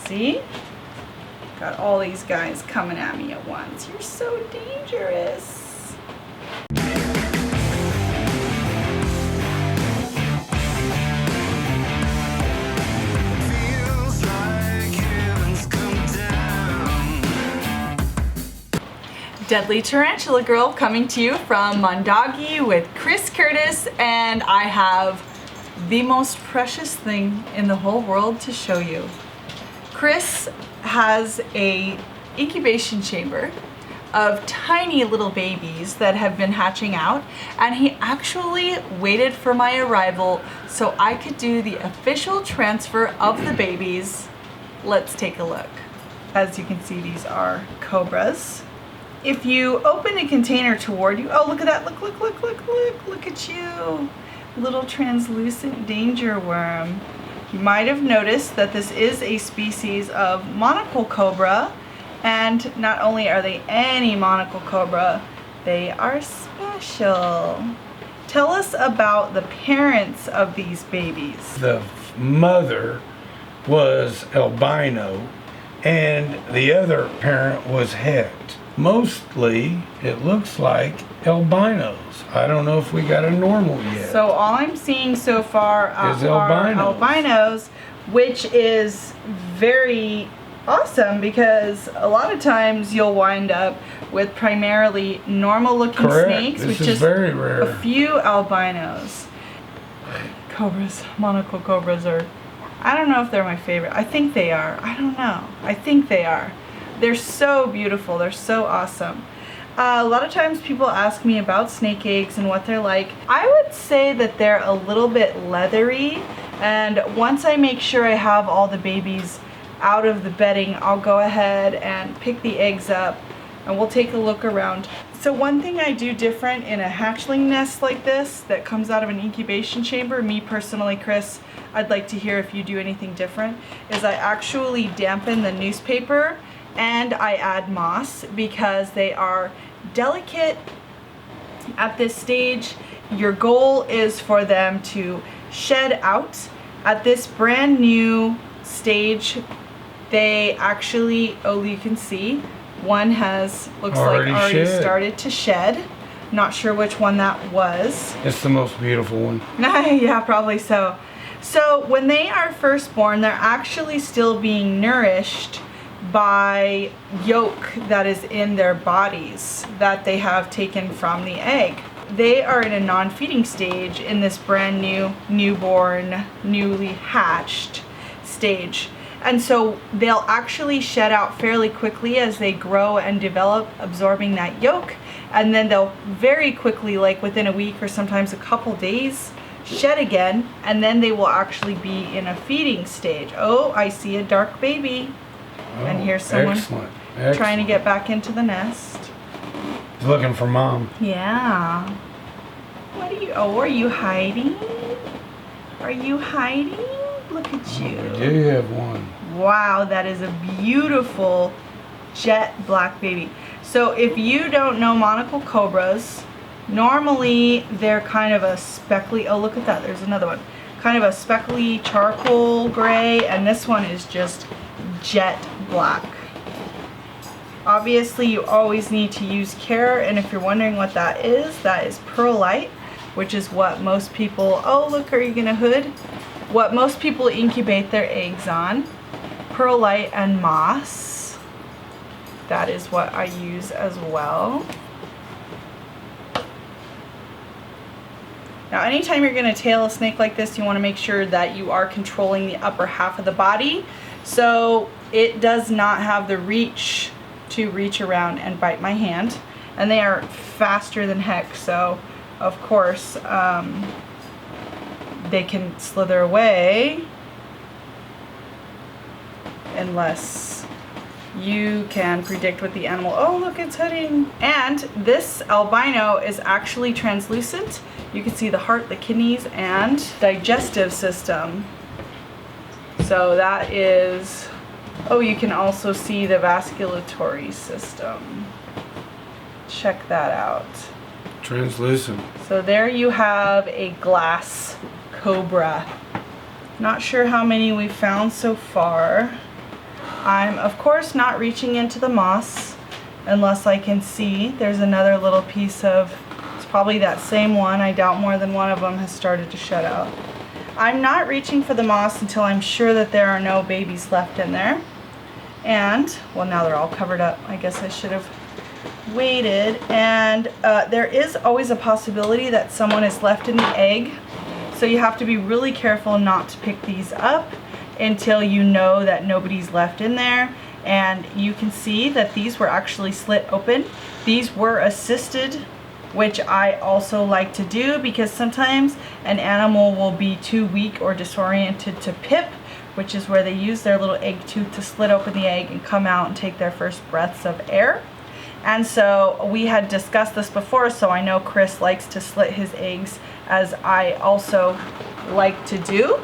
See? Got all these guys coming at me at once. You're so dangerous. Deadly Tarantula Girl coming to you from Mondoggie with Chris Curtis, and I have the most precious thing in the whole world to show you. Chris has a incubation chamber of tiny little babies that have been hatching out, and he actually waited for my arrival so I could do the official transfer of the babies. Let's take a look. As you can see, these are Cobras. If you open a container toward you, oh, look at that, look at you. Little translucent danger worm. You might have noticed that this is a species of monocled cobra, and not only are they any monocled cobra, they are special. Tell us about the parents of these babies. The mother was albino and the other parent was het. Mostly, it looks like albinos. I don't know if we got a normal yet. So all I'm seeing so far are albinos, which is very awesome because a lot of times you'll wind up with primarily normal looking snakes with just very rare. A few albinos. Cobras, monocled cobras are, I don't know if they're my favorite. I think they are. I don't know. I think they are. They're so beautiful. They're so awesome. A lot of times people ask me about snake eggs and what they're like. I would say that they're a little bit leathery, and once I make sure I have all the babies out of the bedding, I'll go ahead and pick the eggs up and we'll take a look around. So one thing I do different in a hatchling nest like this that comes out of an incubation chamber, me personally, Chris, I'd like to hear if you do anything different, is I actually dampen the newspaper and I add moss because they are delicate at this stage. Your goal is for them to shed out. At this brand new stage, they actually, oh, you can see, one looks like already started to shed. Not sure which one that was. It's the most beautiful one. Yeah, probably so. So when they are first born, they're actually still being nourished by yolk that is in their bodies that they have taken from the egg. They are in a non-feeding stage in this brand new, newborn, newly hatched stage. And so they'll actually shed out fairly quickly as they grow and develop, absorbing that yolk. And then they'll very quickly, like within a week or sometimes a couple days, shed again. And then they will actually be in a feeding stage. Oh, I see a dark baby. Oh, and here's someone excellent. Trying to get back into the nest. He's looking for mom. Yeah. What are you, oh, are you hiding? Are you hiding? Look at you. We do have one. Wow, that is a beautiful jet black baby. So if you don't know monocled cobras, normally they're kind of a speckly, oh look at that, there's another one. Kind of a speckly charcoal gray, and this one is just jet black. Obviously you always need to use care, and if you're wondering what that is perlite, which is what most people, oh look, are you gonna hood? What most people incubate their eggs on. Perlite and moss. That is what I use as well. Now anytime you're gonna tail a snake like this, you wanna make sure that you are controlling the upper half of the body so it does not have the reach to reach around and bite my hand. And they are faster than heck, so of course they can slither away unless you can predict what the animal, oh look, it's hooding. And this albino is actually translucent. You can see the heart, the kidneys, and digestive system. So that is, oh, you can also see the vasculatory system. Check that out. Translucent. So there you have a glass cobra. Not sure how many we've found so far. I'm of course not reaching into the moss unless I can see. There's another little piece of, it's probably that same one. I doubt more than one of them has started to shed out. I'm not reaching for the moss until I'm sure that there are no babies left in there. And, well, now they're all covered up. I guess I should have waited. And there is always a possibility that someone is left in the egg. So you have to be really careful not to pick these up until you know that nobody's left in there. And you can see that these were actually slit open. These were assisted, which I also like to do because sometimes an animal will be too weak or disoriented to pip, which is where they use their little egg tooth to slit open the egg and come out and take their first breaths of air. And so we had discussed this before, so I know Chris likes to slit his eggs, as I also like to do.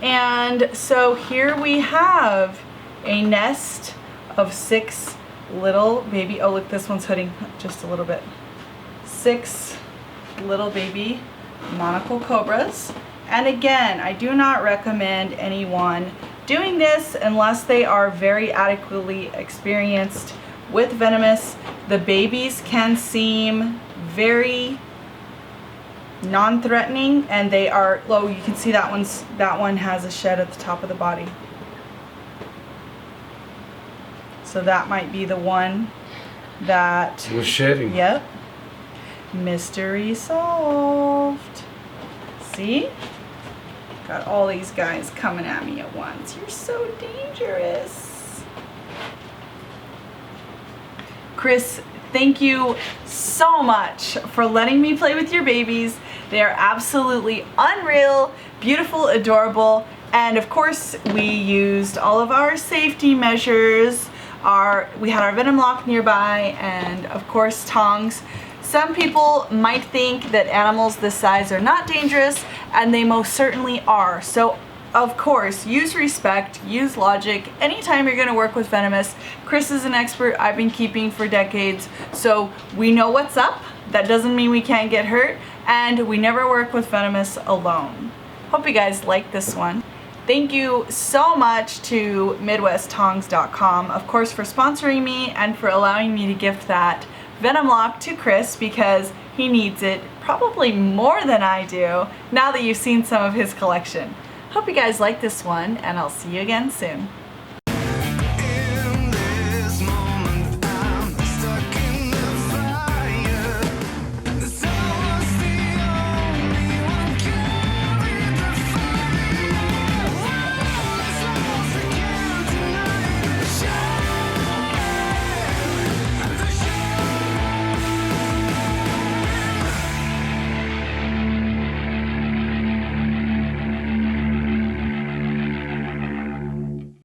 And so here we have a nest of 6 little baby, oh look, this one's hooding just a little bit. 6 little baby monocled cobras. And again, I do not recommend anyone doing this unless they are very adequately experienced with venomous. The babies can seem very non-threatening, and they are, oh, you can see that one has a shed at the top of the body. So that might be the one that was shedding. Yep. Mystery solved. See? Got all these guys coming at me at once. You're so dangerous. Chris, thank you so much for letting me play with your babies. They are absolutely unreal, beautiful, adorable, and of course we used all of our safety measures. We had our venom lock nearby, and of course tongs. Some people might think that animals this size are not dangerous, and they most certainly are. So of course, use respect, use logic. Anytime you're gonna work with venomous, Chris is an expert I've been keeping for decades, so we know what's up. That doesn't mean we can't get hurt, and we never work with venomous alone. Hope you guys like this one. Thank you so much to MidwestTongs.com, of course, for sponsoring me and for allowing me to gift that venom lock to Chris, because he needs it probably more than I do now that you've seen some of his collection. Hope you guys like this one, and I'll see you again soon.